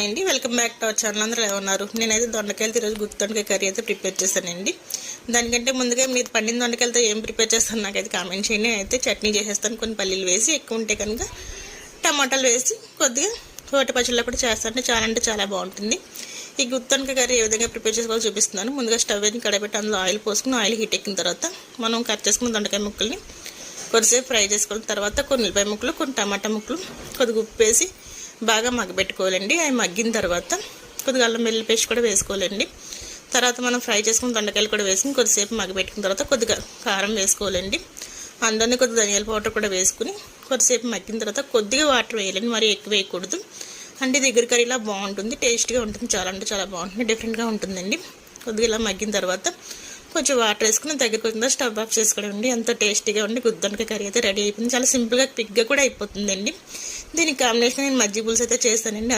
Hi అండి, welcome back to our channel. అందరూ ఎలా ఉన్నారు? నేనైతే దొండకాయలతో ఈరోజు గుత్తి దొండకాయ కర్రీ అయితే ప్రిపేర్ చేస్తానండి. దానికంటే ముందుగా మీరు పండిన దొండకాయలతో ఏం ప్రిపేర్ చేస్తాను నాకైతే కామెంట్ చేయండి. అయితే చట్నీ చేసేస్తాను, కొన్ని పల్లీలు వేసి, ఎక్కువ ఉంటే కనుక టమాటాలు వేసి కొద్దిగా రోటి పచ్చళ్ళలో కూడా చేస్తాను. చాలా అంటే చాలా బాగుంటుంది. ఈ గుత్తి దొండకాయ కర్రీ ఏ విధంగా ప్రిపేర్ చేసుకోవాలో చూపిస్తున్నాను. ముందుగా స్టవ్ వేసి కడబెట్టి అందులో ఆయిల్ పోసుకుని, ఆయిల్ హీట్ ఎక్కిన తర్వాత మనం కట్ చేసుకున్న దొండకాయ ముక్కల్ని కొద్దిసేపు ఫ్రై చేసుకున్న తర్వాత కొన్ని ఉల్లిపాయ ముక్కలు, కొన్ని టమాటా ముక్కలు, కొద్దిగా ఉప్పు వేసి బాగా మగ్గబెట్టుకోవాలండి. అవి మగ్గిన తర్వాత కొద్దిగా అల్లం వెల్లుల్లి పేస్ట్ కూడా వేసుకోవాలండి. తర్వాత మనం ఫ్రై చేసుకున్న దొండకాయలు కూడా వేసుకుని కొద్దిసేపు మగ్గబెట్టుకున్న తర్వాత కొద్దిగా కారం వేసుకోవాలండి. అందులోనే కొద్దిగా ధనియాల పౌడర్ కూడా వేసుకుని కొద్దిసేపు మగ్గిన తర్వాత కొద్దిగా వాటర్ వేయాలండి, మరి ఎక్కువ వేయకూడదు. అంటే దగ్గర కర్రీలా బాగుంటుంది, టేస్ట్గా ఉంటుంది, చాలా అంటే చాలా బాగుంటుంది, డిఫరెంట్గా ఉంటుందండి. కొద్దిగా ఇలా మగ్గిన తర్వాత కొంచెం వాటర్ వేసుకుని దగ్గరికి వచ్చిన స్టవ్ ఆఫ్ చేసుకోండి. ఎంతో టేస్టీగా ఉండి గుత్తి దొండకాయ కర్రీ అయితే రెడీ అయిపోయింది. చాలా సింపుల్గా క్విక్గా కూడా అయిపోతుందండి. దీనికి కాంబినేషన్ నేను మజ్జిగ పులుసు అయితే చేస్తానండి.